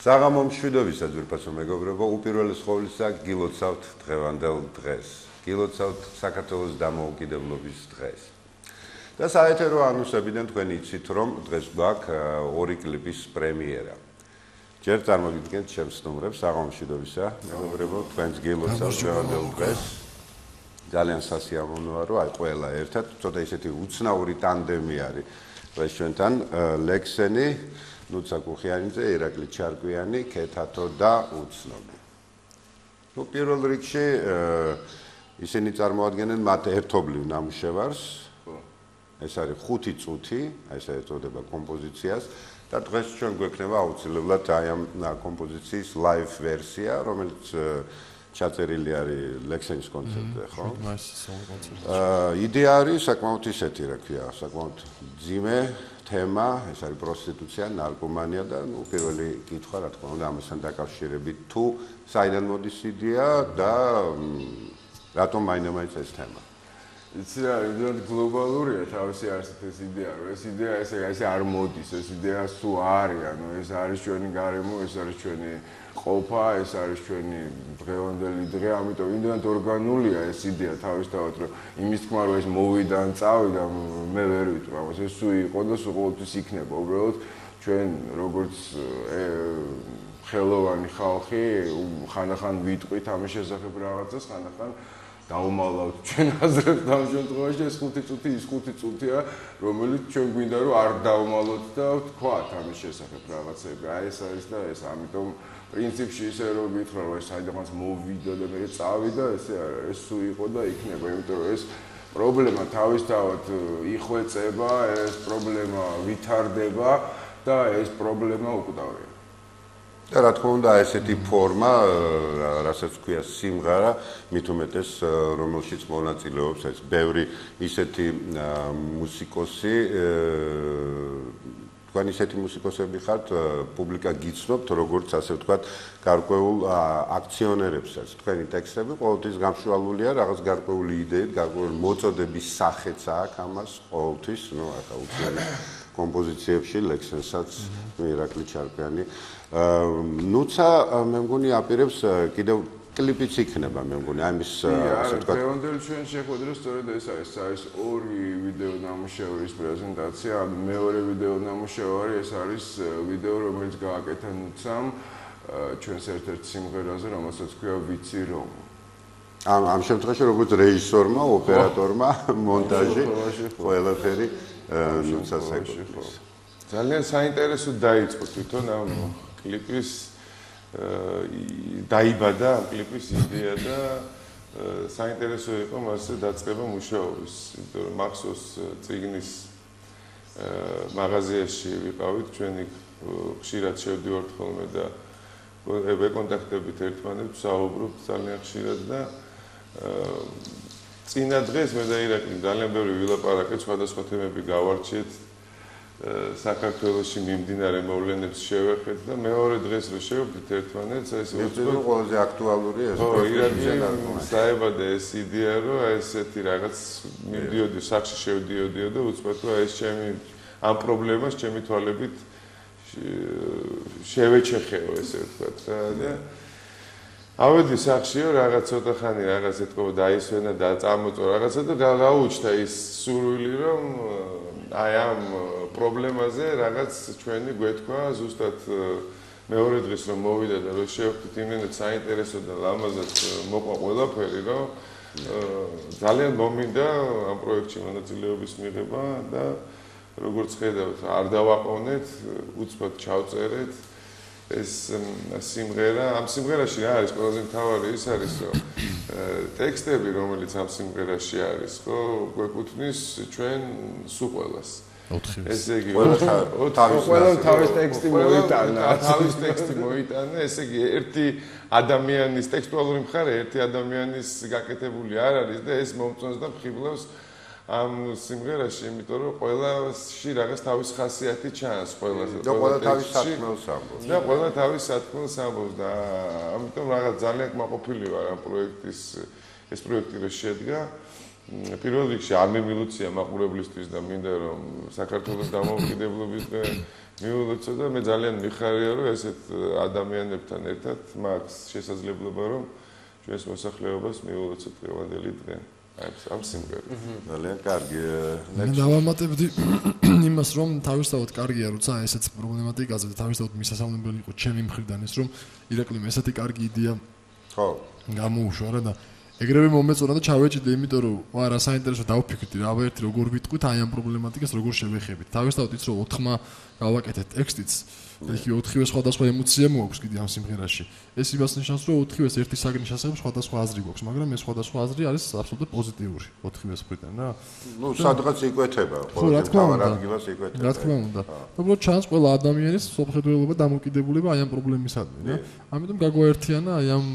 საღამო მშვიდობისა ძვირფასო მეგობრებო, უპირველეს ყოვლისა გილოცავთ დღევანდელ დღეს. გილოცავთ საქართველოს დამოუკიდებლობის დღეს. და საეთერო ანონსებიდან თქვენ იცით, რომ დღეს გვაქვს ორი კლიპის პრემიერა. ჯერ წარმოგიდგენთ ჩემს ნომრებს, საღამო მშვიდობისა მეგობრებო, თქვენს გილოცავთ დღევანდელ დღეს. ძალიან სასიამოვნოა, რომ აი ყველა ერთად, ცოტა ისეთი უცნაური ტანდემი არის დღეს ჩვენთან, ლექსენი ნუცა კუხიანიძე, ირაკლი ჩარკვიანი, ქეთათო და უცნობი. ნუ პირველ რიგში ისინი წარმოადგენენ მათ ერთობლივ ნამუშევარს. ეს არის 5 წუთი, ესე ეწოდება კომპოზიციას და დღეს ჩვენ გვექნება აუცილებლად აი ამ კომპოზიციის live ვერსია, რომელიც ჩაწერილი არის ლექსენის კონცერტზე, ხო? იდეა არის საკმაოდ ისეთი, რა ქვია, საკმაოდ ძიმე თემა, ეს არის პროსტიტუცია, ნარკომანია და ნუ პირველი კითხვა, რა თქმა უნდა, ამასთან დაკავშირებით თუ საიდან მოდის იდეა და რატომ მაინც ეს თემა. იცი რა, იმდენად გლობალურია თავისი არსით ეს იდეა, რომ ეს იდეა ესე არ მოდის, ეს იდეა სულ არის, ანუ ეს არის ჩვენი გარემო, ეს არის ჩვენი ყოფა, ეს არის ჩვენი დღევანდელი დღე, ამიტომ იმდენად ორგანულია ეს იდეა თავისთავად, რომ იმის თქმა, რომ ეს მოვიდა ან წავიდა, მე ვერ ვიტყვი ამას, ეს სულ იყო და სულ ყოველთვის იქნება, უბრალოდ ჩვენ როგორც ხელოვანი ხალხი, ხანდახან ვიტყვით ამის შესახებ რაღაცას, ხანდახან დაუმალავთ ჩვენ აზრებს ამ შემთხვევაში ეს 5 წუთი ის 5 წუთია, რომელიც ჩვენ გვინდა რომ არ დაუმალოთ და ვთქვათ ამის შესახებ რაღაცები. აი ეს არის და ეს ამიტომ პრინციპში ისე რომ გითხრა რომ ეს საიდანაც მოვიდა და მე წავიდა, ესე არა, ეს სულ იყო და იქნება, იმიტომ რომ ეს პრობლემა თავისთავად იხვეწება, ეს პრობლემა ვითარდება და ეს პრობლემა უკვდავია. და რა თქმა უნდა, ესეთი ფორმა, რასაც ქვია სიმღერა, მით უმეტეს რომელშიც მონაწილეობს ეს ბევრი ისეთი მუსიკოსი, თქვენ ისეთი მუსიკოსები ხართ, პუბლიკა გიცნობთ, როგორც ასე ვთქვათ, გარკვეულ აქციონერებსაც. თქვენი ტექსტები ყოველთვის გამშვალულია რაღაც გარკვეული იდეით, გარკვეული მოწოდების სახეც აქვს ამას ყოველთვის, ნუ ახლა უცნაური კომპოზიციებში, ლექსენსაც, ირაკლი ჩარკვიანი. ნუცა მე მგონი აპირებს კიდევ კლიპიც იქნება მე მგონი ამის ასე ვთქვათ. დღევანდელი ჩვენ შეხვედრა სწორედ ეს არის ორი ვიდეო ნამუშევრის პრეზენტაცია, მეორე ვიდეო ნამუშევარი ეს არის ვიდეო რომელიც გააკეთა ნუცამ ჩვენს ერთ-ერთ სიმღერაზე, რომელსაც ქვია ვიცი რომ. ამ შემთხვევაში როგორც რეჟისორმა, ოპერატორმა, მონტაჟი, ყველაფერი ნუცას ეკუთვნის. ძალიან საინტერესო დაიწყო თვითონ ამ კლიპის დაიბადა ამ კლიპის იდეა და საინტერესო იყო მასზე დაწყება მუშაობის, იმიტომ რომ მახსოვს წიგნის მაღაზიაში ვიყავით, ჩვენი ხშირად შევდივართ ხოლმე და ვეკონტაქტებით ერთმანეთს, ვსაუბრობთ ძალიან ხშირად და წინა დღეს მე და ირაკლი ძალიან ბევრი ვილაპარაკეთ, სხვადასხვა თემები გავარჩიეთ. საქართველოში მიმდინარე მოვლენებს შევეხეთ და მეორე დღეს რო შევხვდით ერთმანეთს, ეს უცბად ყველაზე აქტუალური ეს საებადა ეს იდეა, რომ ესეთი რაღაც მივდიოდი, სახში შევდიოდიო და უცბად რომ ეს ჩემი ამ პრობლემას ჩემი თვალებით შევეჩეხეო, ესე ვთქვათ და ავედი სახშიო, რაღაც ცოტა ხანი რაღაც ეთქო დაისვენა და წამოწო რაღაცა და გაუჩნდა ის სურვილი, რომ აი ამ პრობლემაზე რაღაც ჩვენი გვეთქვა ზუსტად მეორე დღეს რომ მოვიდა და რომ შევხვდით იმენად საინტერესო და ლამაზად მოყვა ყველაფერი, რომ ძალიან მომინდა ამ პროექტში მონაწილეობის მიღება და როგორც ხედავთ, არ დავაყოვნეთ, უცბად ჩავწერეთ ეს სიმღერა. ამ სიმღერაში რა არის ყველაზე მთავარი ის არის, რომ ტექსტები, რომელიც ამ სიმღერაში არის, ხო, გვეკუთვნის ჩვენ სულ ყველას. ესე იგი, ყველა თავის ტექსტი მოიტანა, თავის ტექსტი მოიტანა, ესე იგი, ერთი ადამიანის ტექსტუალური მხარე, ერთი ადამიანის გაკეთებული არ არის და ეს მომწონს და მხიბლავს ამ სიმღერაში, იმიტომ რომ ყველაში რაღაც თავის ხასიათი ჩანს ყველას და ყველა თავის სათქმელს ამბობს. და ყველა თავის სათქმელს ამბობს და ამიტომ რაღაც ძალიან კმაყოფილი ვარ ამ პროექტის ეს პროექტი რო შედგა. პირველ რიგში არ მიმილუცია მაყურებლისთვის და მინდა რომ საქართველოს დამოუკიდებლობის დღე მიულოცა და მე ძალიან მიხარია რომ ესეთ ადამიანებთან ერთად მაქვს შესაძლებლობა რომ ჩვენს მოსახლეობას მიულოცოთ დღევანდელი დღე ამ სიმღერას. ძალიან კარგი. მე დავამატებდი იმას რომ თავისთავად კარგია როცა ესეც პრობლემატიკაზე და თავისთავად მისასალმებელი იყო ჩემი მხრიდან ის რომ ირაკლიმ ესეთი კარგი იდეა ხო გამოუშვა რა და ეგრევე მომეწონა და ჩავეჭიდე იმიტომ რომ რა საინტერესო დავფიქრდი რა ერთი როგორ ვიტყვით აი ამ პრობლემატიკას როგორ შევეხებით თავისთავად ის რომ 4-მა გავაკეთეთ ტექსტიც იქ 4-ვე სხვადასხვა ემოცია მოაქვს კიდე ამ სიმღერაში ეს იმას ნიშნავს რომ 4-ვეს ერთი საგნის შესახებ სხვადასხვა აზრი გვაქვს მაგრამ ეს სხვადასხვა აზრი არის აბსოლუტურად პოზიტიური 4-ვეს მხრიდან რა ну სადღაც იკვეთება ყველა თავარადგილას იკვეთება რა თქმა უნდა უბრალოდ ჩანს ყველა ადამიანის სოფხედველობა დამოკიდებულება აი ამ პრობლემისადმი რა ამიტომ გაგვაერთიანა აი ამ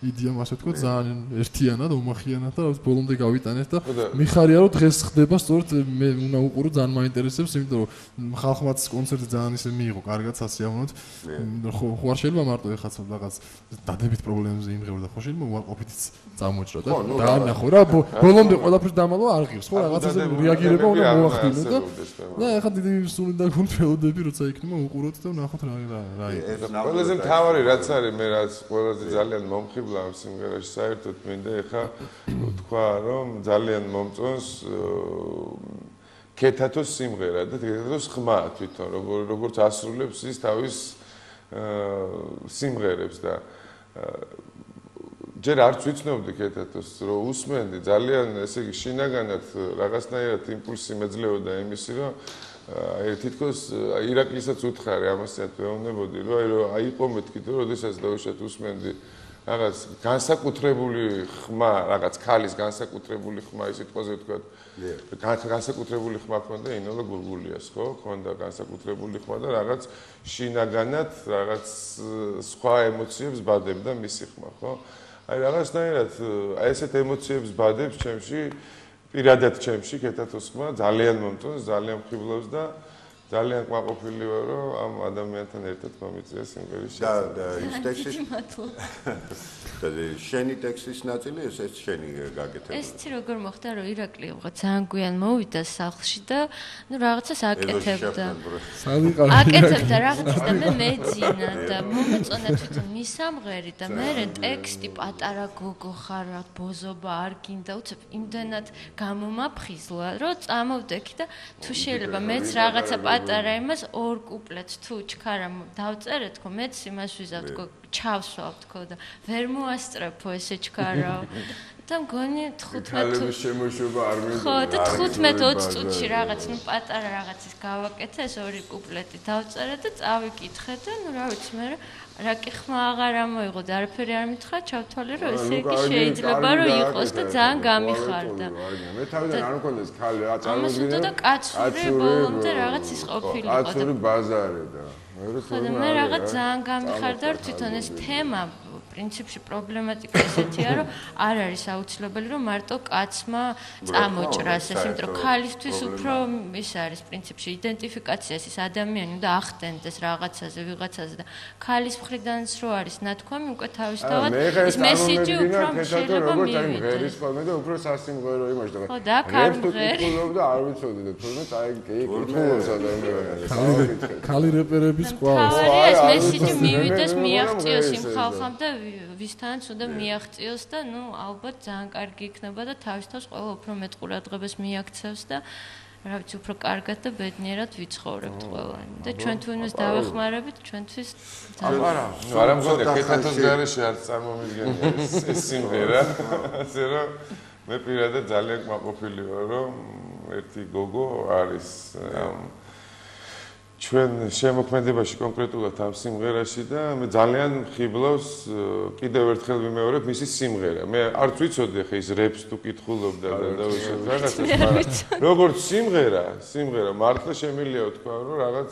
იდეამ ასე თქვა ძალიან ერთიანად უმახიანად და ბოლომდე გავიტანეთ და მიხარია რომ დღეს ხდება სწორედ მე უნდა უყურო ძალიან მაინტერესებს იმიტომ რომ ხალხმაც კონცერტი ძალიან ისე მიიღო კარგად სასიამოვნოდ ხო არ შეიძლება მარტო ეხაც რაღაც დადებით პრობლემებზე იმღერო და ხო შეიძლება უარყოფითიც წამოჭრა და დაანახო რა ბოლომდე ყველაფერს დამალვა არ ღირს ხო რაღაცაზე რეაგირება უნდა მოახდინო და ეხლა დიდი სული და გულფელოდები როცა იქნება უყუროთ და ვნახოთ რა ყველაზე მთავარი რაც არის მე რაც ყველაზე ძალიან მომხიბლა ამ სიმღერაში საერთოდ მინდა ეხა თქვა რომ ძალიან მომწონს კეთათოს სიმღერა და კეთათოს ხმა თვითონ როგორც ასრულებს ის თავის სიმღერებს და ჯერ არც ვიცნობდი კეთათოს რომ უსმენდი ძალიან ესე იგი შინაგანად რაღაცნაირად იმპულსი მეძლეოდა იმისი რომ აი თითქოს ირაკლისაც უთხარი ამასაც ვეუბნებოდი რომ აიყო მეთქი თუ როდესაც დაუშვათ უსმენდი რაღაც განსაკუთრებული ხმა, რაღაც ქალის განსაკუთრებული ხმა, ის სიტყვაზე ვთქვათ. განსაკუთრებული ხმა ქონდა ინოლა გურგულიას, ხო? ქონდა განსაკუთრებული ხმა და რაღაც შინაგანად, რაღაც სხვა ემოციებს ბადებდა მისი ხმა, ხო? აი რაღაცნაირად აი ესეთ ემოციებს ბადებს ჩემში, პირადად ჩემში კეთათოს ხმა ძალიან მომწონს, ძალიან მხიბლავს და ძალიან კმაყოფილი ვარ რომ ამ ადამიანთან ერთად მომიწია სიმღერის შესაძლებლობა. და ის ტექსტის და შენი ტექსტის ნაწილი ეს შენი გაკეთება. ეს ცი როგორ მოხდა რომ ირაკლი უღა ძალიან გვიან მოვიდა სახლში და ნუ რაღაცას აკეთებდა. აკეთებდა რაღაცას და მე მეძინა და მომეწონა თვითონ მისამღერი და მე ტექსტი პატარა გოგო ხარ რა ბოზობა არ გინდა უცებ იმდანად გამომაფხიზლა რომ წამოვდექი და თუ შეიძლება მეც რაღაცა პატარა იმას ორ კუპლეტს თუ ჩქარა დავწერე თქო მეც იმას ვიზავ თქო ჩავსვავ თქო და ვერ მოასწრაფო ესე ჩქარა და მგონი 15 შემოშობა არ მინდა ხო და 15-20 წუთში რაღაც ნუ პატარა რაღაცის გავაკეთე ეს ორი კუპლეტი დავწერე და წავიკითხე და ნუ რა ვიცი მე რა კი ხმა აღარ ამოიღო და არაფერი არ მითხრა ჩავთვალე რომ ესე იგი შეიძლება რომ იყოს და ძალიან გამიხარდა მე თავიდან არ მქონდეს ქალი რა წარმოგიდგენია და კაცური ბოლომდე რაღაც ის ყოფილიყო და კაცური ბაზარი და მე რაღაც ძალიან გამიხარდა რომ თვითონ ეს თემა პრინციპში პრობლემატიკა ესეთია რომ არ არის აუცილებელი რომ მარტო კაცმა წამოჭრას ეს იმიტომ რომ ქალისთვის უფრო ის არის პრინციპში იდენტიფიკაციას ის ადამიანი უნდა ახდენდეს რაღაცაზე ვიღაცაზე და ქალის მხრიდანაც რო არის ნათქვამი უკვე თავისთავად ის მესიჯი უფრო შეიძლება მივიდოს ღერის ხოლმე და უფრო სასიმღერო იმაში ხო და აქ ღერი და არ ვიცოდი და თუნდაც აი კითხულობს ადამიანი ქალი რეპერების ყავს ეს მესიჯი მივიდეს მიაღწიოს იმ ხალხამ და ვისთანაც უნდა მიაღწიოს და ნუ ალბათ ძალიან კარგი იქნება და თავისთავად ყველა უფრო მეტ ყურადღებას მიაქცევს და რა ვიცი უფრო კარგად და ბედნიერად ვიცხოვრებთ ყველანი და ჩვენ თუ იმას დავეხმარებით ჩვენთვის არა მგონია კეთათოს გარეშე არ წარმომიდგენია ეს სიმღერა ასე რომ მე პირადად ძალიან კმაყოფილი ვარ რომ ერთი გოგო არის ჩვენ შემოქმედებაში კონკრეტულად ამ სიმღერაში და მე ძალიან ხიბლავს კიდევ ერთხელ ვიმეორებ მისი სიმღერა. მე არც ვიცოდი ხე ის რეპს თუ კითხულობდა და დავიშვათ რაღაცას, მაგრამ როგორც სიმღერა მართლა შემიძლია ვთქვა რომ რაღაც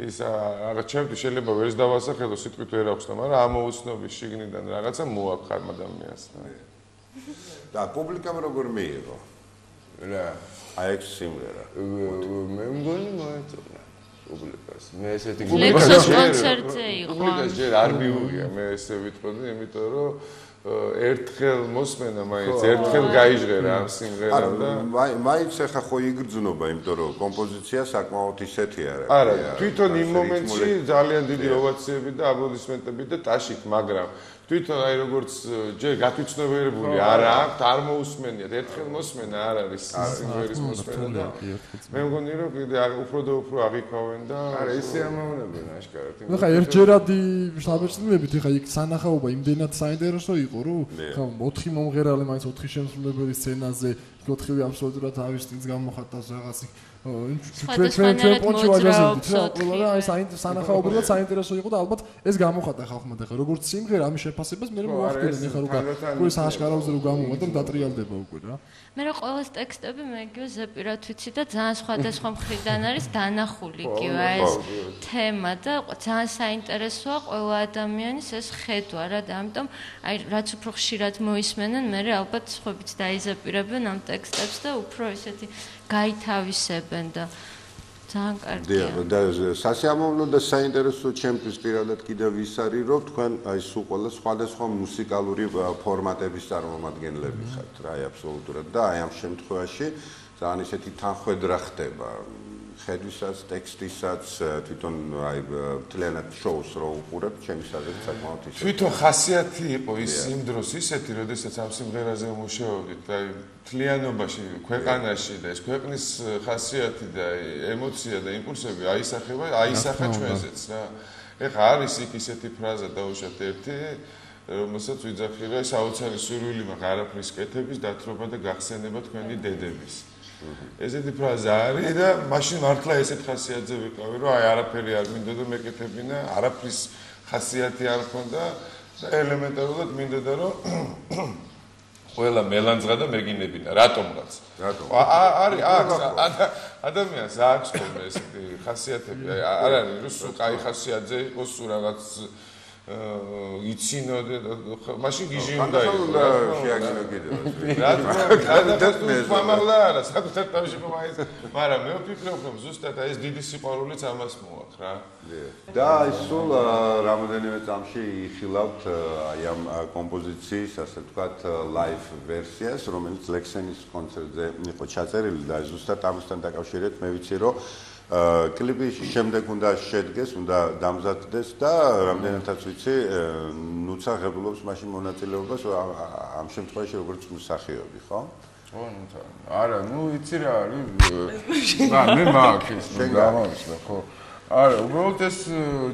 ის რაღაც ჩემთვის შეიძლება ვერს დავასახელო სიტყვით ვერ აქვს და მაგრამ ამოუცნობის შიგნიდან რაღაცა მოაქვს ამ ადამიანს. და პუბლიკამ როგორ მიიღო? რა, აი ეს სიმღერა. მე მგონი მოეწონა პუბლიკას. მე ესეთი კონცერტზე იყო. პუბლიკას ჯერ არ მიუღია, მე ესე ვიტყოდი, იმიტომ რომ ერთხელ მოსმენა მაინც ერთხელ გაიჟღერა ამ სიმღერამ და მაინც ახლა ხო იგრძნობა, იმიტომ რომ კომპოზიცია საკმაოდ ისეთი არა. არა, თვითონ იმ მომენტში ძალიან დიდი ოვაციები და აპლოდისმენტები და ტაშით, მაგრამ თვითონ აი როგორც ჯერ გათვითცნობიერებული არ აქვს, არ მოусმენიათ, ერთხელ მოსმენა არ არის სიმღერის მოსმენა და მე მგონი რომ კიდე უფრო და უფრო აღიქვავენ და არა ისე ამოვნებენ აშკარად. ხა ერთჯერადი საბეჭდილებით ხა იქ სანახაობა იმდენად საინტერესო იყო რომ ხა 4 მომღერალი მაინც 4 შემსრულებელი სცენაზე 4-ვე აბსოლუტურად თავის სტილს გამოხატავს რაღაცი ჩვენ პონჩი ვაჟაზებდით რა ყველა და აი სანახაობრივად საინტერესო იყო და ალბათ ეს გამოხატა ხალხმა და ხა როგორც სიმღერა ამის შეფასებას მე მოახდინე ხა როგორ სააშკარავზე რომ გამოვიდა და დატრიალდება უკვე რა მე რა ყოველს ტექსტები მე იგივე ზეპირად ვიცი და ძალიან სხვადასხვა მხრიდან არის დანახული იგივე ეს თემა და ძალიან საინტერესოა ყველა ადამიანის ეს ხედვა რა და ამიტომ აი რაც უფრო ხშირად მოისმენენ მე ალბათ სხვაებიც დაიზეპირებენ ამ ტექსტებს და უფრო ესეთი გაითავისებენ და ძალიან კარგია. და სასიამოვნო და საინტერესო ჩემთვის პირადად კიდევ ის არის, რომ თქვენ აი სულ ყველა სხვადასხვა მუსიკალური ფორმატების წარმომადგენლები ხართ რა, აი აბსოლუტურად და აი ამ შემთხვევაში ძალიან ისეთი თანხwebdra ხდება. ხედვისაც, ტექსტისაც, თვითონ აი მთლიანად შოუს რო უყურებ, ჩემს აზრით საკმაოდ ისეთი. თვითონ ხასიათი იყო ის იმ დროს ისეთი, როდესაც ამ სიმღერაზე მუშაობდით, აი მთლიანობაში, ქვეყანაში და ეს ქვეყნის ხასიათი და ემოცია და იმპულსები აისახა ჩვენზეც რა. ეხლა არის იქ ისეთი ფრაზა დაუშვათ ერთი, რომელსაც ვიძახი რა, საოცარი სურვილი მაქვს არაფრის კეთების დათრობა და გახსენება თქვენი დედების. ესეთი ფრაზა არის და მაშინ მართლა ესეთ ხასიათზე ვიყავი, რომ აი არაფერი არ მინდოდა და მეკეთებინა, არაფრის ხასიათი არ მქონდა და ელემენტარულად მინდოდა რომ ყველა მელანძღა და მეგინებინა, რატომღაც. არის ადამიანს აქვს ხოლმე ესეთი ხასიათები, არ არის რომ სულ კაი ხასიათზე იყოს, სულ რაღაც იცინო და მაშინ გიჟი უნდა იყოს რა შეაგინო კიდევ რა თქმა არა საკუთარ თავში მომაის მაგრამ მე ვფიქრობ რომ ზუსტად ეს დიდი სიყვარულიც ამას მოაქვს რა და აი სულ რამოდენიმე წამში იხილავთ აი ამ კომპოზიციის ასე ვთქვათ ლაივ ვერსიას რომელიც ლექსენის კონცერტზე იყო ჩაწერილი და ზუსტად ამასთან დაკავშირებით მე ვიცი რომ კლიპი შემდეგ უნდა შედგეს, უნდა დამზადდეს და რამდენადაც ვიცი, ნუცა ღებულობს მაშინ მონაწილეობას ამ შემთხვევაში როგორც მსახიობი, ხო? ო, ნუცა. არა, ნუ იცი რა არის. მე მაქვს გამოვისვა, ხო? არა, უბრალოდ ეს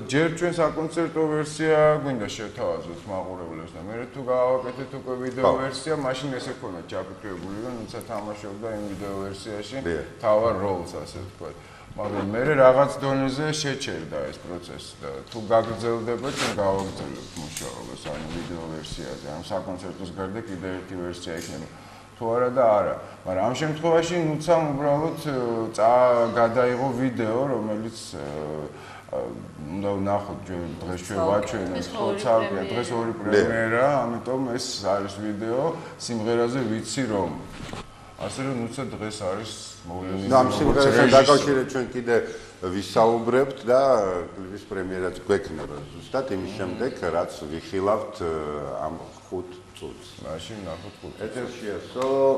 ჯერ ჩვენ საკონცერტო ვერსია გვინდა შევთავაზოთ მაყურებლებს და მე თუ გავაკეთეთ უკვე ვიდეო ვერსია, მაშინ ესე ქონა ჩაფიქრებული, რომ ნუცა თამაშობდა იმ ვიდეო ვერსიაში თავარ როლს, ასე ვთქვათ. მაგრამ მე რაღაც დონეზე შეჩერდა ეს პროცესი და თუ გაგრძელდება, ჩვენ გავაგრძელებთ მუშაობას ამ ვიდეო ვერსიაზე. ამ საკონცერტოს გარდა კიდევ ერთი ვერსია იქნება. თუ არა და არა. მაგრამ ამ შემთხვევაში ნუცამ უბრალოდ გადაიღო ვიდეო, რომელიც უნდა ვნახოთ დღეს ჩვენ ვაჩვენებთ ხოცავია, დღეს ორი პრემიერა, ამიტომ ეს არის ვიდეო სიმღერაზე ვიცი რომ ასე რომ ნუცა დღეს არის მოვლენილი. ამ სიმღერასთან დაკავშირებით ჩვენ კიდე ვისაუბრებთ და კლიპის პრემიერაც გვექნება ზუსტად იმის შემდეგ, რაც ვიხილავთ ამ 5 წუთს. მაშინ ნახოთ 5 წუთს. ეთერშია სოლო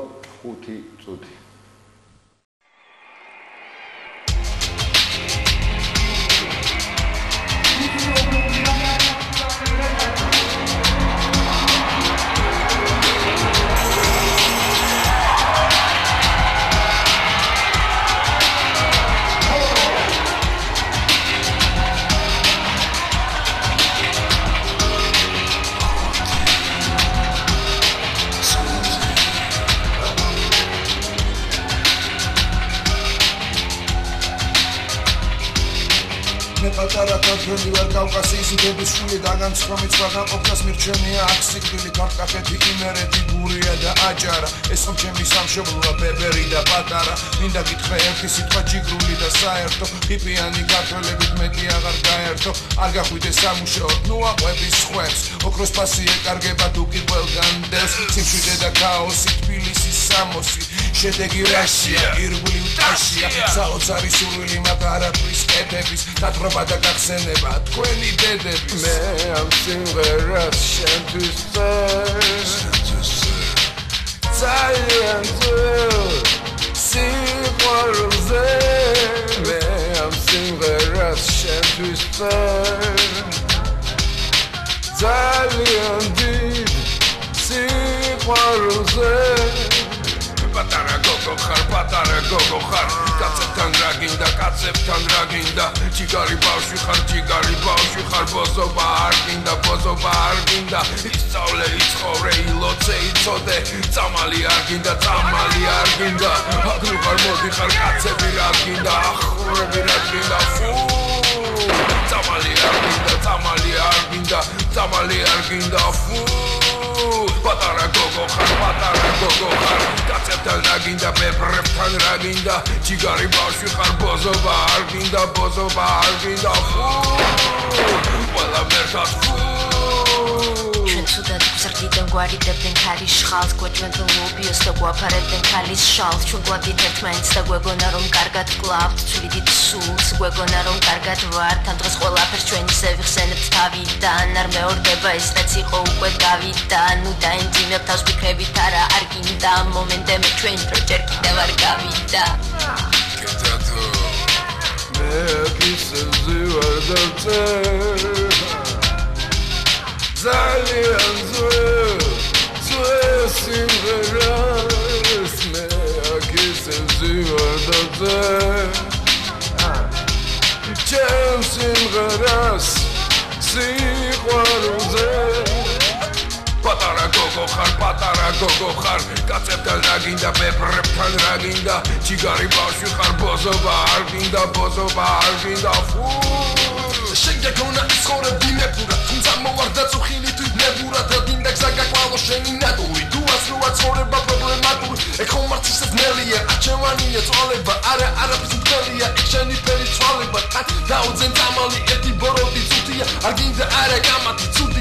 5 წუთი. Really were Caucasus უდების შვილი დაგანცხრომი სხვაგან ყოფნას მირჩენია აქ სიკვდილი ქართკახეთი იმერეთი გურია და აჭარა ეს ხომ ჩემი სამშობლოა ბებერი და პატარა მინდა გითხრა ერთი სიტყვა ჯიგრული და საერთო ხიფიანი ქართველებით მეტი აღარ გაერთო არ გახვიდე სამუშაოდ ნუ აყვების ხვებს ოქროს ფასი ეკარგება თუ კი ყველგან დევს სიმშვიდე და ქაოსი თბილისის სამოსი შედეგი რასია ირგვლივ ტაშია საოცარი სურვილი მაგ არაფრის კეთების დათხრობა და გახსენება თქვენი დედების მე ამ სიმღერას შენთვის წერ ძალიან ძველ სიყვარულზე მე ამ სიმღერას შენთვის წერ ძალიან დიდ სიყვარულზე პატარა გოგო ხარ კაცებთან რა გინდა ჯიგარი ბავშვი ხარ ბოზობა არ გინდა ისწავლე იცხოვრე ილოცე იცოდე წამალი არ გინდა აგრუ ხარ მოდი ხარ კაცები რა გინდა ახურები რა გინდა წამალი არ გინდა პატარა გოგო ხარ კაცებთან რა გინდა ბებრებთან რა გინდა ჯიგარი ბავშვი ხარ ბოზობა არ გინდა ყველა მერტად Cudad gzrdiden გვარიდებდნენ ქარის შხალს გვეჭვენდნენ ლობიოს და გვაფარებდნენ ქალის შალს ჩვენ გვაგით ერთმანეთს და გვეგონა რომ კარგად გკლავთ ცვლიდით სულს გვეგონა რომ კარგად ვართ ამ დღეს ყველაფერს ჩვენ ისე ვიხსენებთ თავიდან არ მეორდება ეს რაც იყო უკვე გავიდან ნუ დაენძიმებ თავს ფიქრებით არა არ გინდა მომენტე მე ჩვენ პროჯერ კიდევ არ გავიდა კეთათო მე ისე ვარ და ძალიან ძველ სიმღერას მე აქისე ვარ და ჩემ სიმღერას სიყვარულზე პატარა გოგო ხარ კაცებთან რა გინდა ბებრებთან რა გინდა ჯიგარი ბავშვი ხარ ბოზობა არ გინდა შეგეკონა ისხორები ნებურა თუმცა მოვარდა წუხილი თვით ნებურა და დინდა გზა გაყვალო შენი ნატური თუ ასროა ცხოვრება პრობლემატური ეგ ხომ არც ისე ძნელია აჩევანია წვალება არაფრის მდგელია ეგ შენი ფერი წვალება თან დაუძენ წამალი ერთი ბოროტი წუთია არ გინდა არა გამათი ცუდია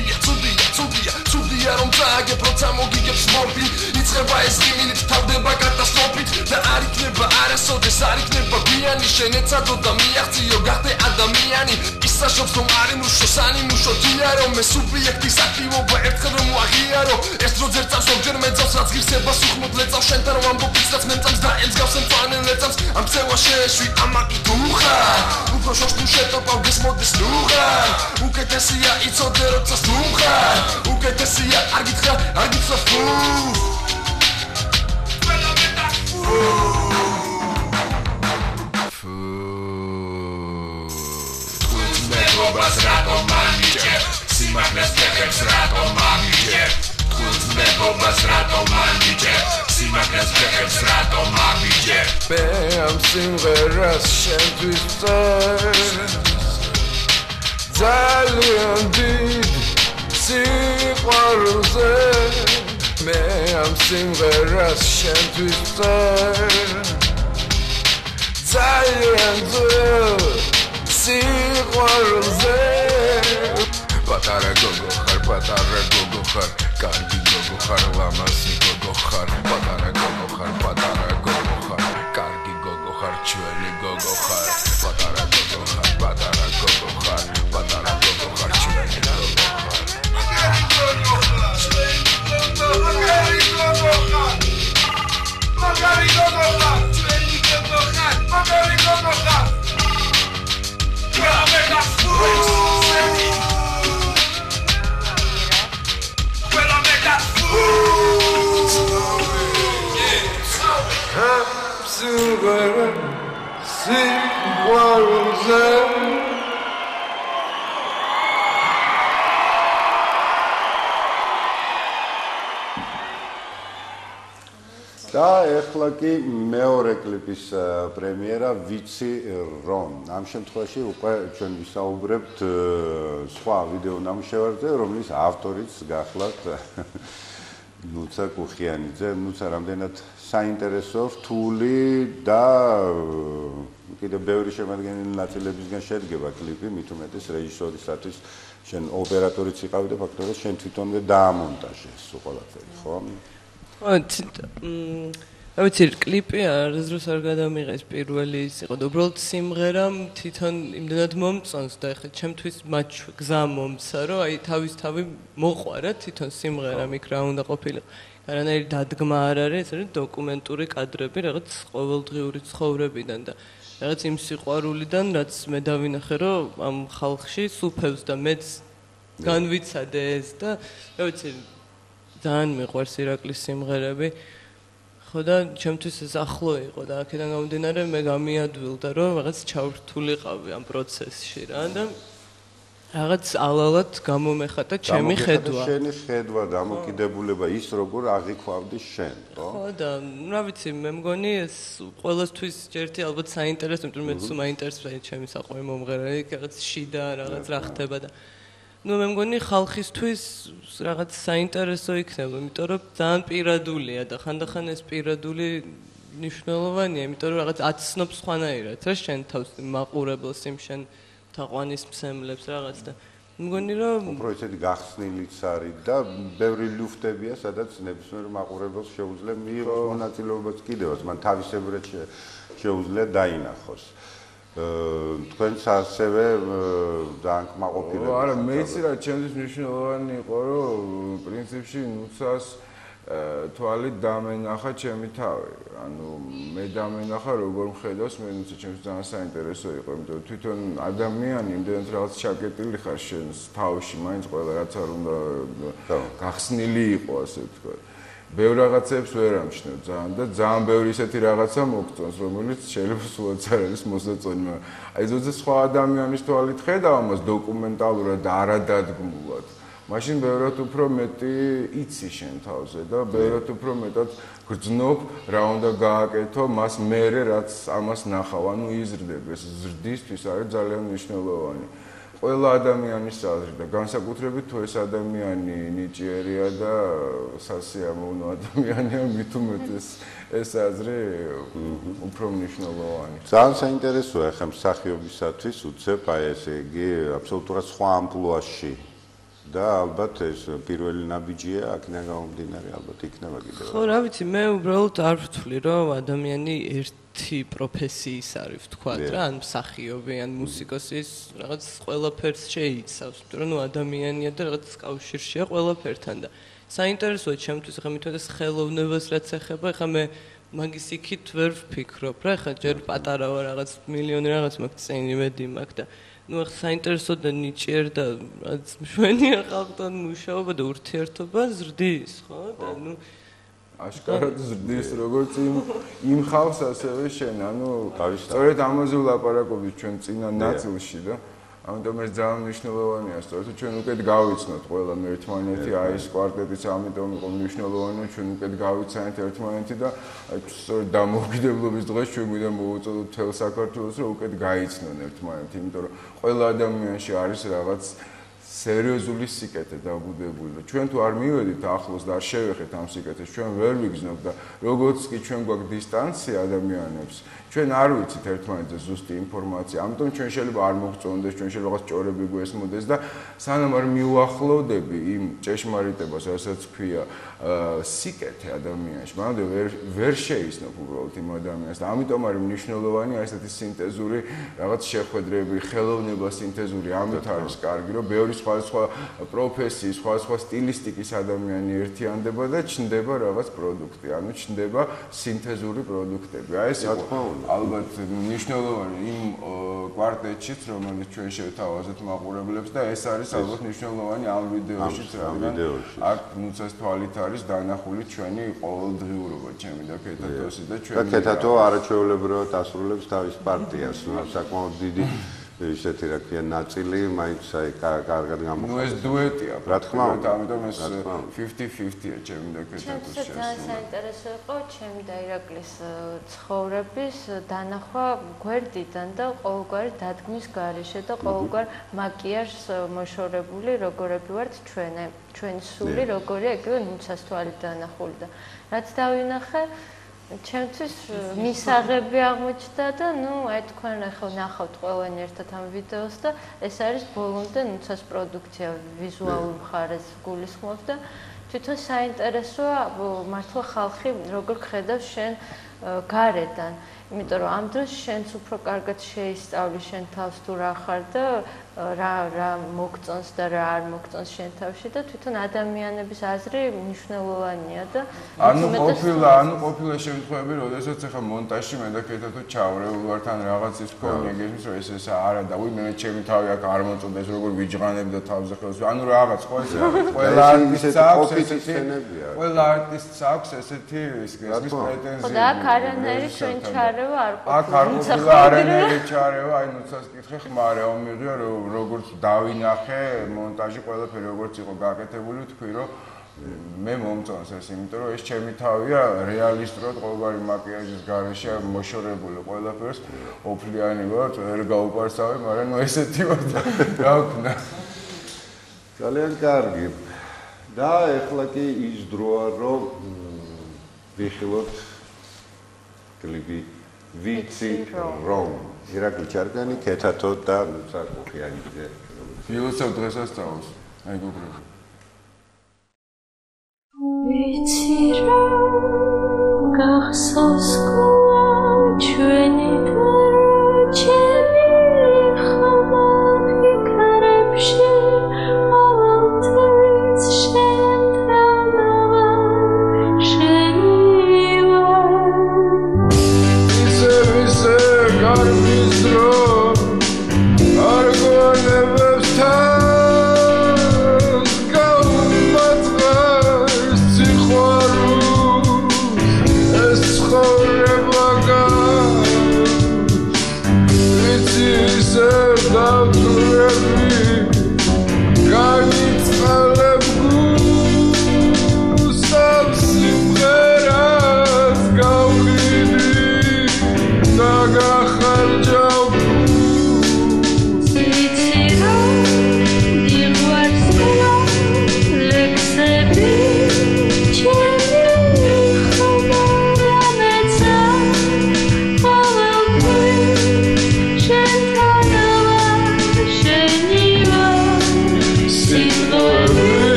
რომ წააგებ როცა მოგიგებს მორფი იწყება ეს ღიმილით თავდება კატასტროფით და არ იქნება არასოდეს არ იქნება გვიანი შენეცადო და მიაღწიო გახდე ადამიანი ისაშობს რომ არ იმუშო სანიმუშო დიარო მე სუბიექტის აქტივობა ერთხელ რომ მოაღიარო ეს დრო ძერწავს ორჯერ მეძავს რაც ღირსებას უხმოდ ლეწავს შენთან რომ ამბობ ის რაც მემწამს და ემსგავს მწვანე ლეწავს ამ წევა შეეშვი ამაკი დუხარ უფრო შორს თუ შეტოპავ გესმოდეს ლუღარ უკეთესია იცოდე როცა სლუმხარ უკეთესია არ გითხრა ფუ მეგობას რატო მანიჭებ სიმართლეს ფეხებს რატო მამიჭებ მეგობას რატო მანიჭებ სიმართლეს ფეხებს რატო მამიჭებ მე ამ სიმღერას შენთვის წერ ძალიან დიდ სიყვარულზე მე ამ სიმღერას შენთვის წერ ძალიან ძველ სიყვარულზე პატარა გოგო ხარ კარგი გოგო ხარ ლამაზი გოგო ხარ პატარა გოგო ხარ კარგი გოგო ხარ ჩვენი გოგო ხარ პატარა გოგო ხარ ჩვენი გოგო ხარ და ეხლა კი მეორე კლიპის პრემიერა ვიცი რომ ამ შემთხვევაში უკვე ჩვენ ვისაუბრებთ სხვა ვიდეო ნამუშევარზე რომლის ავტორიც გახლავთ ნუცა კუხიანიძე ნუცა რამდენად საინტერესო რთული და კიდევ ბევრი შემადგენელი ნაწილებისგან შედგება კლიპი მით უმეტეს რეჟისორისათვის შენ ოპერატორიც იყავი და ფაქტობრივად შენ თვითონვე დაამონტაჟე ეს ყველაფერი ხო რა ვიცი, კლიპი არასდროს არ გადამიღეს პირველი ის იყო და უბრალოდ სიმღერამ თვითონ იმდენად მომწონს და ეხლა ჩემთვის მათ გზა მომცა, რომ აი თავისთავი მოყვარა თვითონ სიმღერამ იქ რა უნდა ყოფილიყო. არანაირი დადგმა არ არის, ეს არის დოკუმენტური კადრები რაღაც ყოველდღიური ცხოვრებიდან და რაღაც იმ სიყვარულიდან, რაც მე დავინახე, რომ ამ ხალხში სუფევს და მეც განვიცადე ეს და რა ვიცი, ძალიან მიყვარს ირაკლის სიმღერები. ხო და ჩემთვის ეს ახლო იყო და აქედან გამომდინარე მე გამიადვილდა, რომ რაღაც ჩავრთულიყავი ამ პროცესში რა და რაღაც ალალად გამომეხატა ჩემი ხედვა. შენი ხედვა, დამოკიდებულება ის როგორ აღიქვავდი შენ, ხო? ხო და რა ვიცი, მე მგონი ეს ყველასთვის ჯერთი ალბათ საინტერესო, იმიტომ რომ მეც მაინტერესებს ჩემი საყვარელი მომღერალი, რაღაც შიდა რაღაც რა ხდება და ну მე მგონი ხალხისთვის რაღაც საინტერესო იქნება, იმიტომ რომ ძალიან პირადულია და ხანდახან ეს პირადული მნიშვნელოვანია, იმიტომ რომ რაღაც აცნობს სხვანაირად, რა შენ თავს მაყურებელს იმ შენ თაყვანის მცემლებს რაღაც და მგონი რომ უფრო ისეთი გახსნილიც არის და ბევრი ლუფტებია, სადაც ნებისმიერ მაყურებელს შეუძლია მიიღოს მონაწილეობას კიდევაც, მან თავისებურად შეუძლია დაინახოს. თქვენც ასევე ძალიან კმაყოფილებით. არა, მეც რა ჩემთვის მნიშვნელოვანი იყო, რომ პრინციპში ნუცას თვალით დამენახა ჩემი თავი. ანუ მე დამენახა როგორ მხედავს მე ნუცა ჩემს ძალიან საინტერესო იყო, იმიტომ რომ თვითონ ადამიანი იმდენად რაღაც ჩაკეტილი ხარ შენს თავში, მაინც ყველა რაც არ უნდა გახსნილი იყო, ასე ვთქვათ. ბევრ რაღაცებს ვერ ამჩნევ ძალიან და ძალიან ბევრი ისეთი რაღაცა მოგწონს, რომელიც შეიძლება სულაც არ არის მოსაწონი, მაგრამ აი ზოგადად სხვა ადამიანის თვალით ხედავ ამას დოკუმენტალურად და არადადგმულად. მაშინ ბევრად უფრო მეტი იცი შენ თავზე და ბევრად უფრო მეტად გრძნობ რა უნდა გააკეთო მას მერე რაც ამას ნახავ, ანუ იზრდები. ეს ზრდისთვის არის ძალიან მნიშვნელოვანი. ყველა ადამიანის აზრი და განსაკუთრებით თუ ეს ადამიანი ნიჭიერია და სასიამოვნო ადამიანია, მით უმეტეს ეს აზრი უფრო მნიშვნელოვანი. ძალიან საინტერესოა ხა მსახიობისათვის უცებ აი ესე იგი აბსოლუტურად სხვა ამპლუაში და ალბათ ეს პირველი ნაბიჯია აქედან გამომდინარე ალბათ იქნება კიდევ. ხო, რა ვიცი, მე უბრალოდ არ ვთვლი, რომ ადამიანი ერთი პროფესიის არის, ვთქვათ რა, ან მსახიობი, ან მუსიკოსი, ის რაღაც ყველაფერს შეიცავს, იმიტომ რომ ადამიანია და რაღაც კავშირშია ყველაფერთან და საინტერესოა ჩემთვის ხა მithmetes ხელოვნებას რაც ეხება, ხა მე მაგის იქით ვერ ვფიქრობ რა, ხა ჯერ პატარა ვარ რაღაც მილიონი რაღაც მაქვს წინი მედი მაქვს და ну საინტერესო და ნიჭიერ და რაც მშვენიერ ხალხთან მუშაობა და ურთიერთობა ზრდის, ხო? და ну აშკარად ზრდის როგორც იმ ხალხს ასევე შენ, ანუ სწორედ ამაზე ვლაპარაკობთ ჩვენ წინა ნაწილში და ამიტომ ეს ძალიან მნიშვნელოვანია, სწორედ ჩვენ უკეთ გავიცნოთ ყველამ ერთმანეთი, აი ეს კვარტეტიც ამიტომ იყო მნიშვნელოვანი, ჩვენ უკეთ გავიცანეთ ერთმანეთი და სწორედ დამოუკიდებლობის დღეს ჩვენ გვინდა მოვუწოდოთ მთელ საქართველოს, რომ უკეთ გაიცნონ ერთმანეთი, იმიტომ რომ ყველა ადამიანში არის რაღაც სერიოზული სიკეთე დაბუდებული და ჩვენ თუ არ მივედით ახლოს და არ შევეხეთ ამ სიკეთეს, ჩვენ ვერ ვიგზნობ და როგორც კი ჩვენ გვაქვს დისტანცია ადამიანებს, ჩვენ არ ვიცით ერთმანეთზე ზუსტი ინფორმაცია, ამიტომ ჩვენ შეიძლება არ მოგწონდეს, ჩვენ შეიძლება რაღაც ჭორები გვესმოდეს და სანამ არ მიუახლოვდები იმ ჭეშმარიტებას, რასაც ქვია სიკეთე ადამიანში, მანამდე ვერ შეიცნობ უბრალოდ იმ ადამიანს და ამიტომ არის მნიშვნელოვანი ესეთი სინთეზური რაღაც შეხვედრები, ხელოვნება სინთეზური, ამით არის კარგი, რომ ბევრი სხვა პროფესიის, სხვა სტილისტიკის ადამიანი ერთიანდება და ჩნდება რაღაც პროდუქტი, ანუ ჩნდება სინთეზური პროდუქტები. აი ეს ალბათ მნიშვნელოვანი იმ კვარტეტშიც, რომელიც ჩვენ შევთავაზეთ მაყურებლებს და ეს არის ალბათ მნიშვნელოვანი ამ ვიდეოშიც, რადგან აქ ნუცას თვალით არის დანახული ჩვენი ყოველდღიურობა, ჩემი და ქეთათოსი და ჩვენი. და ქეთათო არაჩვეულებრივად ასრულებს თავის პარტიას, საკმაოდ დიდი ისეთი რა ქვია ნაწილი მაინც აი კარგად გამოხატავს. ნუ ეს დუეტია. რა თქმა უნდა, ამიტომ ეს 50-50-ია ჩემი და ქეთათოს ჩემს ძალიან საინტერესო იყო ჩემი და ირაკლის ცხოვრების დანახვა გვერდიდან და ყოველგვარი დადგმის გარეშე და ყოველგვარ მაკიაჟს მოშორებული როგორები ვართ ჩვენი სული როგორია იგივე ნუცას თვალით დანახული და რაც დავინახე ჩემთვის მისაღები აღმოჩნდა და ნუ აი თქვენ ახლა ნახავთ ყველანი ერთად ამ ვიდეოს და ეს არის ბოლომდე ნუცას პროდუქცია ვიზუალურ მხარეს გულისხმობს და თვითონ საინტერესოა მართლა ხალხი როგორ ხედავს შენ გარედან. იმიტომ რომ ამ დროს შენც უფრო კარგად შეისწავლი შენ თავს თუ რა ხარ და რა მოგწონს და რა არ მოგწონს შენ თავში და თვითონ ადამიანების აზრი მნიშვნელოვანია და ანუ ყოფილა შემთხვევები, როდესაც ახლა მონტაჟში მე და კეთა თუ ჩავრეულ ვართ ან რაღაც ის მქონია გესმის რომ ეს არა და მე ჩემი თავი აქ არ მოწონდა ეს როგორ ვიჯღანებ და თავზე ხელს ანუ რაღაც ხო ეს ყველა არტისტს აქვს ესეთი ის გესმის პრეტენზია და აქ არანაირი ჩვენ ჩარევა არ ყოფილა აქ არანაირი ჩარევა აი ნუცას კითხე ხმარა მიღია როგორც დავინახე მონტაჟი ყველაფერი როგორც იყო გაკეთებული თქვი რომ მე მომწონს ეს იმიტომ რომ ეს ჩემი თავია რეალისტურად ყოველგვარი მაკიაჟის გარეშე მოშორებული ყველაფერს ოფლიანი ვარ ვერ გაუპარსავი მაგრამ ნუ ესეთი ვარ და რა ვქნა ძალიან კარგი და ეხლა კი ის დროა რომ ვიხილოთ კლიპი ვიცი რომ ირაკლი ჩარგანი ქეთათო და ნუცა კუხიანიძე ფილოსოფ დღესასწაულს აი გუგრები ვიცი რომ გახსოვს ჩვენი ჩემი ხმა ფიქრებში ყოველთვის შენ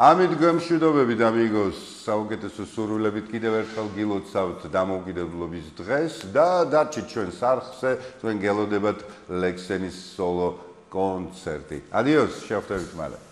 ამით გემშვიდობებით ამიგოს საუკეთესო სურვილებით კიდევ ერთხელ გილოცავთ დამოუკიდებლობის დღეს და დარჩით ჩვენ სარხზე თქვენ გელოდებათ ლექსენის სოლო კონცერტი. ადიოს, შევხვდებით მალე.